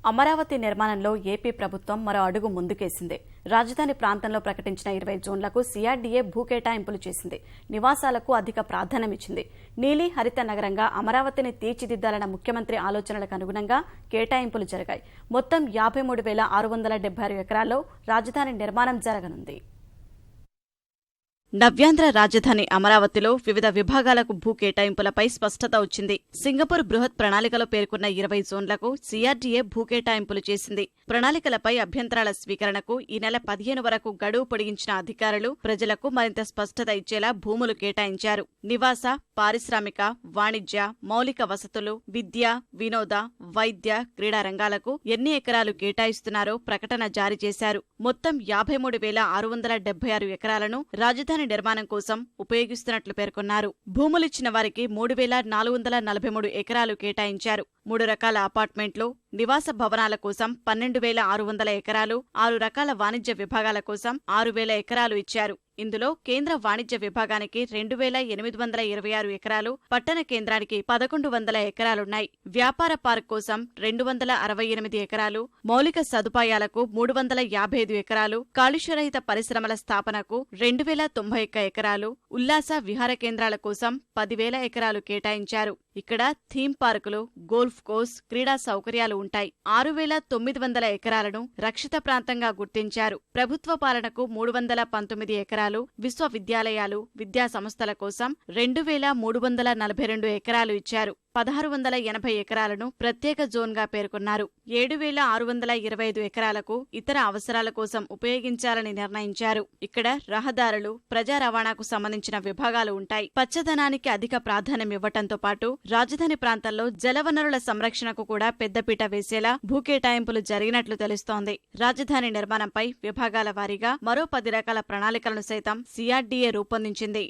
అమరావతి నిర్మాణంలో ఏపీ ప్రభుత్వం మరో అడుగు ముందుకేసింది. రాజధాని ప్రాంతంలో ప్రకటించిన 20 జోన్లకు సీఆర్డీఏ భూ కేటాయింపులు చేసింది. నివాసాలకు అధిక ప్రాధాన్యమిచ్చింది. నీలి హరిత నగరంగా అమరావతిని తీర్చిదిద్దాలన్న ముఖ్యమంత్రి ఆలోచనలకు అనుగుణంగా కేటాయింపులు జరిగాయి. మొత్తం 53,676 ఎకరాల్లో రాజధాని నిర్మాణం జరగనుంది. నవ్యాంధ్ర రాజధాని అమరావతిలో వివిధ విభాగాలకు భూ కేటాయింపులపై స్పష్టత వచ్చింది. సింగపూర్ బృహత్ ప్రణాళికలో పేర్కొన్న 20 జోన్లకు సీఆర్డీఏ భూ కేటాయింపులు చేసింది. ప్రణాళికలపై అభ్యంతరాల స్వీకరణకు ఈ నెల 15 వరకు గడువు పొడిగించిన అధికారులు ప్రజలకు మరింత స్పష్టత ఇచ్చేలా భూములు కేటాయించారు. నివాస, పారిశ్రామిక, వాణిజ్య, మౌలిక వసతులు, విద్య, వినోద, వైద్య, క్రీడా రంగాలకు ఎన్ని ఎకరాలు కేటాయిస్తున్నారో ప్రకటన జారీ చేశారు. మొత్తం 53,676 ఎకరాలను రాజధాని నిర్మాణం కోసం ఉపయోగిస్తున్నట్లు పేర్కొన్నారు. భూములిచ్చిన వారికి 3,443 ఎకరాలు కేటాయించారు. 3 రకాల అపార్ట్మెంట్లు, నివాస భవనాల కోసం 12,600 ఎకరాలు, 6 రకాల వాణిజ్య విభాగాల కోసం 6,000 ఎకరాలు ఇచ్చారు. ఇందులో కేంద్ర వాణిజ్య విభాగానికి 2,826 ఎకరాలు, పట్టణ కేంద్రానికి 1,100 ఎకరాలున్నాయి. వ్యాపార పార్క్ కోసం 268 ఎకరాలు, మౌలిక సదుపాయాలకు 355 ఎకరాలు, కాలుష్యరహిత పరిశ్రమల స్థాపనకు 2,091 ఎకరాలు, ఉల్లాస విహార కేంద్రాల కోసం 10,000 ఎకరాలు కేటాయించారు. ఇక్కడ థీమ్ పార్కులు, గోల్ఫ్ కోర్స్, క్రీడా సౌకర్యాలు ఉంటాయి. 6,900 ఎకరాలను రక్షిత ప్రాంతంగా గుర్తించారు. ప్రభుత్వ పాలనకు 319 ఎకరాలు, విశ్వవిద్యాలయాలు, విద్యా సంస్థల కోసం 2,342 ఎకరాలు ఇచ్చారు. 1,680 ఎకరాలను ప్రత్యేక జోన్గా పేర్కొన్నారు. 7,625 ఎకరాలకు ఇతర అవసరాల కోసం ఉపయోగించాలని నిర్ణయించారు. ఇక్కడ రహదారులు, ప్రజా రవాణాకు సంబంధించిన విభాగాలు ఉంటాయి. పచ్చదనానికి అధిక ప్రాధాన్యమివ్వటంతో పాటు రాజధాని ప్రాంతంలో జలవనరుల సంరక్షణకు కూడా పెద్దపీట వేసేలా భూకేటాయింపులు జరిగినట్లు తెలుస్తోంది. రాజధాని నిర్మాణంపై విభాగాల వారీగా మరో 10 రకాల ప్రణాళికలను సైతం సీఆర్డీఏ రూపొందించింది.